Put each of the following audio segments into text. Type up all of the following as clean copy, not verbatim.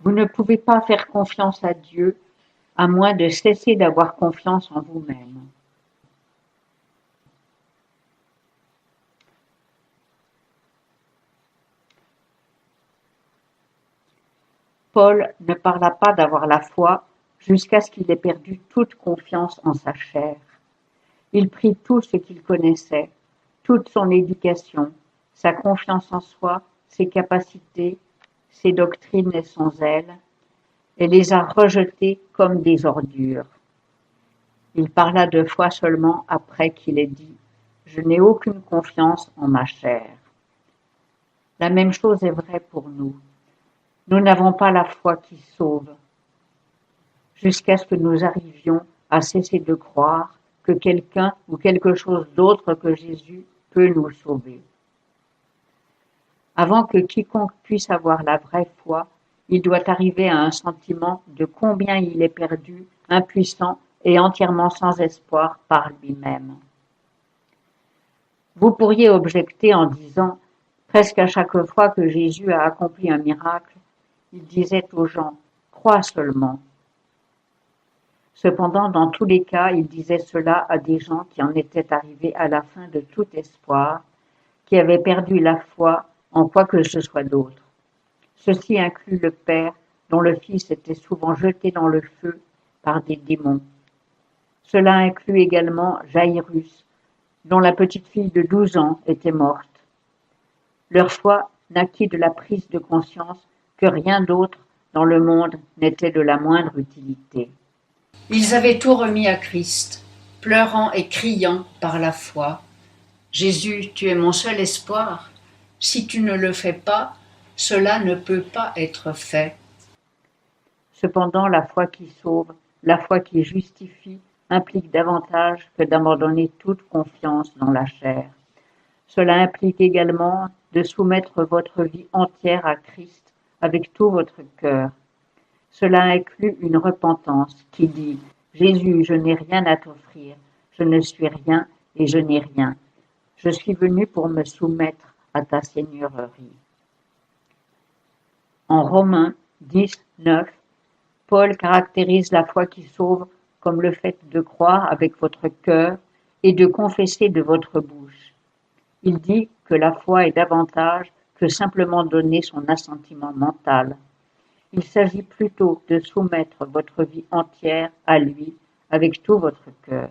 Vous ne pouvez pas faire confiance à Dieu à moins de cesser d'avoir confiance en vous-même. Paul ne parla pas d'avoir la foi jusqu'à ce qu'il ait perdu toute confiance en sa chair. Il prit tout ce qu'il connaissait, toute son éducation, sa confiance en soi, ses capacités, ses doctrines et son zèle, et les a rejetées comme des ordures. Il parla de foi seulement après qu'il ait dit « Je n'ai aucune confiance en ma chair ». La même chose est vraie pour nous. Nous n'avons pas la foi qui sauve, jusqu'à ce que nous arrivions à cesser de croire que quelqu'un ou quelque chose d'autre que Jésus peut nous sauver. Avant que quiconque puisse avoir la vraie foi, il doit arriver à un sentiment de combien il est perdu, impuissant et entièrement sans espoir par lui-même. Vous pourriez objecter en disant, presque à chaque fois que Jésus a accompli un miracle, il disait aux gens, « Crois seulement ». Cependant, dans tous les cas, il disait cela à des gens qui en étaient arrivés à la fin de tout espoir, qui avaient perdu la foi en quoi que ce soit d'autre. Ceci inclut le Père, dont le Fils était souvent jeté dans le feu par des démons. Cela inclut également Jaïrus, dont la petite fille de 12 ans était morte. Leur foi naquit de la prise de conscience que rien d'autre dans le monde n'était de la moindre utilité. Ils avaient tout remis à Christ, pleurant et criant par la foi. « Jésus, tu es mon seul espoir. Si tu ne le fais pas, cela ne peut pas être fait. » Cependant, la foi qui sauve, la foi qui justifie, implique davantage que d'abandonner toute confiance dans la chair. Cela implique également de soumettre votre vie entière à Christ avec tout votre cœur. Cela inclut une repentance qui dit « Jésus, je n'ai rien à t'offrir, je ne suis rien et je n'ai rien. Je suis venu pour me soumettre à ta seigneurie. » En Romains 10, 9, Paul caractérise la foi qui sauve comme le fait de croire avec votre cœur et de confesser de votre bouche. Il dit que la foi est davantage que simplement donner son assentiment mental. Il s'agit plutôt de soumettre votre vie entière à lui avec tout votre cœur.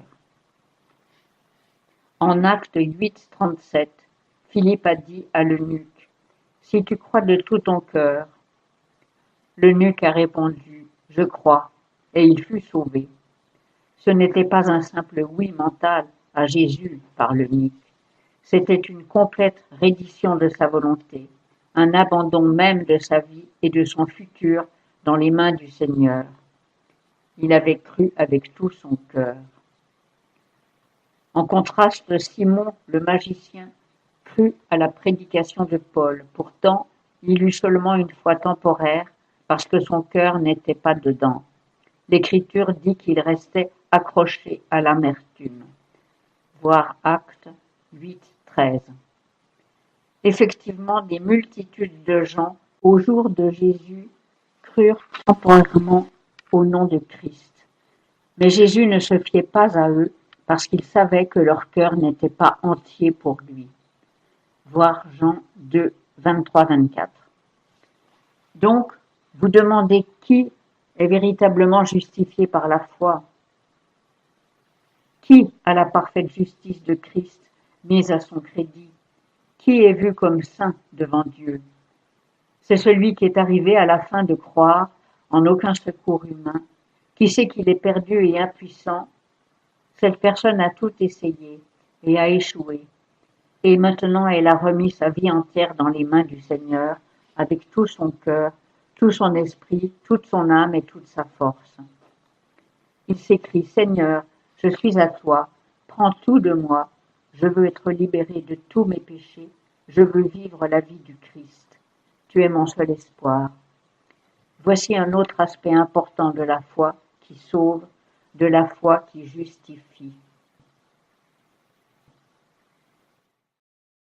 En Actes 8, 37, Philippe a dit à l'eunuque, « Si tu crois de tout ton cœur », l'eunuque a répondu, « Je crois », et il fut sauvé. Ce n'était pas un simple oui mental à Jésus par l'eunuque. C'était une complète reddition de sa volonté, un abandon même de sa vie et de son futur dans les mains du Seigneur. Il avait cru avec tout son cœur. En contraste, Simon, le magicien, crut à la prédication de Paul. Pourtant, il eut seulement une foi temporaire parce que son cœur n'était pas dedans. L'Écriture dit qu'il restait accroché à l'amertume. Voir Actes 8, 13. Effectivement, des multitudes de gens, au jour de Jésus, crurent temporairement au nom de Christ. Mais Jésus ne se fiait pas à eux parce qu'il savait que leur cœur n'était pas entier pour lui. Voir Jean 2, 23-24. Donc, vous demandez qui est véritablement justifié par la foi? Qui a la parfaite justice de Christ mise à son crédit? Qui est vu comme saint devant Dieu? C'est celui qui est arrivé à la fin de croire en aucun secours humain, qui sait qu'il est perdu et impuissant. Cette personne a tout essayé et a échoué. Et maintenant, elle a remis sa vie entière dans les mains du Seigneur, avec tout son cœur, tout son esprit, toute son âme et toute sa force. Il s'écrie, « Seigneur, je suis à toi, prends tout de moi, je veux être libéré de tous mes péchés, je veux vivre la vie du Christ. Tu es mon seul espoir. » Voici un autre aspect important de la foi qui sauve, de la foi qui justifie.